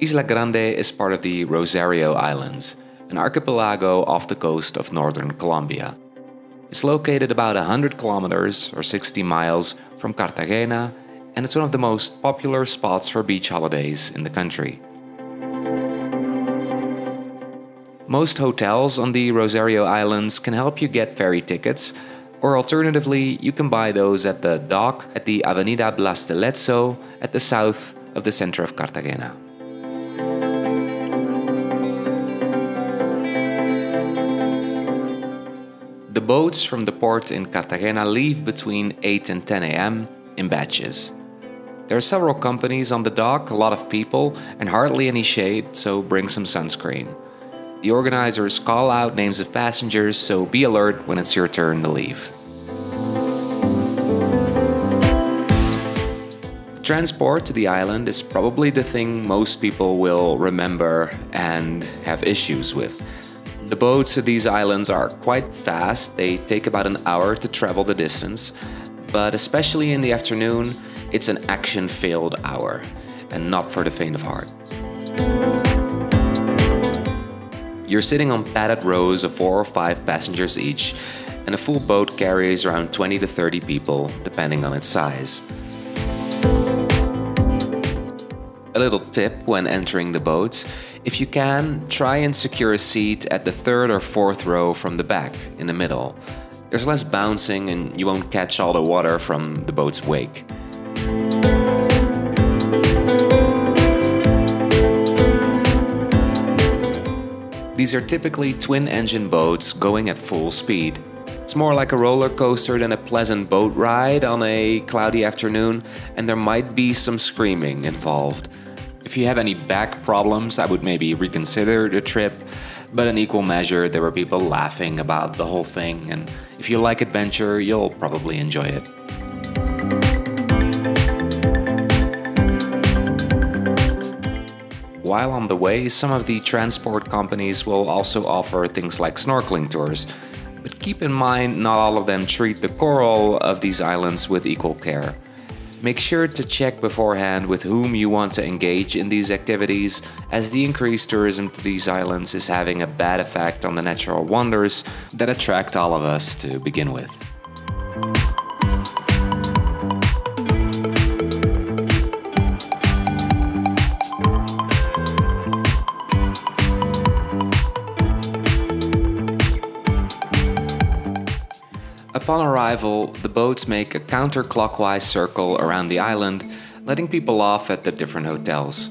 Isla Grande is part of the Rosario Islands, an archipelago off the coast of northern Colombia. It's located about 100 kilometers or 60 miles from Cartagena, and it's one of the most popular spots for beach holidays in the country. Most hotels on the Rosario Islands can help you get ferry tickets, or alternatively, you can buy those at the dock at the Avenida Blas de Lezo at the south of the center of Cartagena. The boats from the port in Cartagena leave between 8 and 10 a.m. in batches. There are several companies on the dock, a lot of people, and hardly any shade, so bring some sunscreen. The organizers call out names of passengers, so be alert when it's your turn to leave. Transport to the island is probably the thing most people will remember and have issues with. The boats to these islands are quite fast, they take about an hour to travel the distance, but especially in the afternoon, it's an action-filled hour, and not for the faint of heart. You're sitting on padded rows of 4 or 5 passengers each, and a full boat carries around 20 to 30 people, depending on its size. A little tip when entering the boats: if you can, try and secure a seat at the 3rd or 4th row from the back, in the middle. There's less bouncing and you won't catch all the water from the boat's wake. These are typically twin-engine boats going at full speed. It's more like a roller coaster than a pleasant boat ride on a cloudy afternoon, and there might be some screaming involved. If you have any back problems, I would maybe reconsider the trip, but in equal measure there were people laughing about the whole thing, and if you like adventure, you'll probably enjoy it. While on the way, some of the transport companies will also offer things like snorkeling tours, but keep in mind not all of them treat the coral of these islands with equal care. Make sure to check beforehand with whom you want to engage in these activities, as the increased tourism to these islands is having a bad effect on the natural wonders that attract all of us to begin with. Upon arrival, the boats make a counterclockwise circle around the island, letting people off at the different hotels.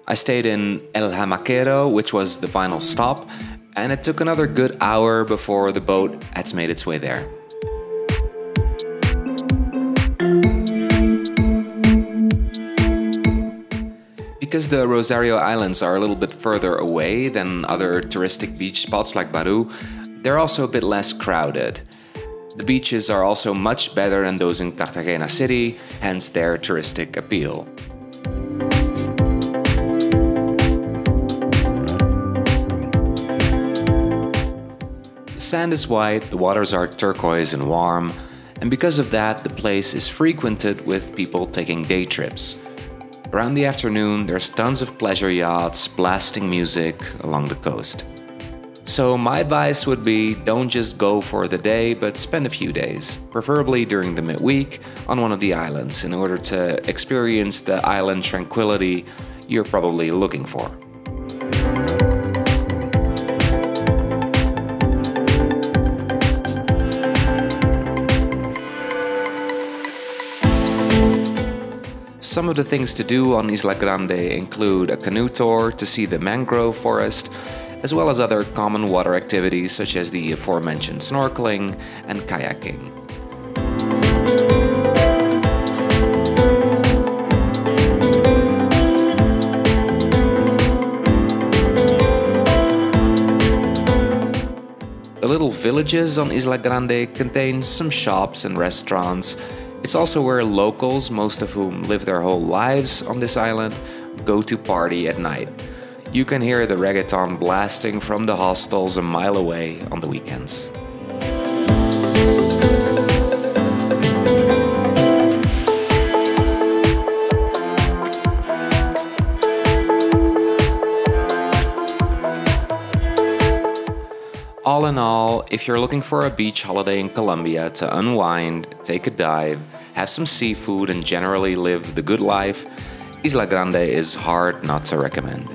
I stayed in El Jamaquero, which was the final stop, and it took another good hour before the boat had made its way there. Because the Rosario Islands are a little bit further away than other touristic beach spots like Baru, they're also a bit less crowded. The beaches are also much better than those in Cartagena City, hence their touristic appeal. The sand is white, the waters are turquoise and warm, and because of that, the place is frequented with people taking day trips. Around the afternoon, there's tons of pleasure yachts blasting music along the coast. So my advice would be, don't just go for the day, but spend a few days, preferably during the midweek, on one of the islands in order to experience the island tranquility you're probably looking for. Some of the things to do on Isla Grande include a canoe tour to see the mangrove forest, as well as other common water activities such as the aforementioned snorkeling and kayaking. The little villages on Isla Grande contain some shops and restaurants. It's also where locals, most of whom live their whole lives on this island, go to party at night. You can hear the reggaeton blasting from the hostels a mile away on the weekends. All in all, if you're looking for a beach holiday in Colombia to unwind, take a dive, have some seafood, and generally live the good life, Isla Grande is hard not to recommend.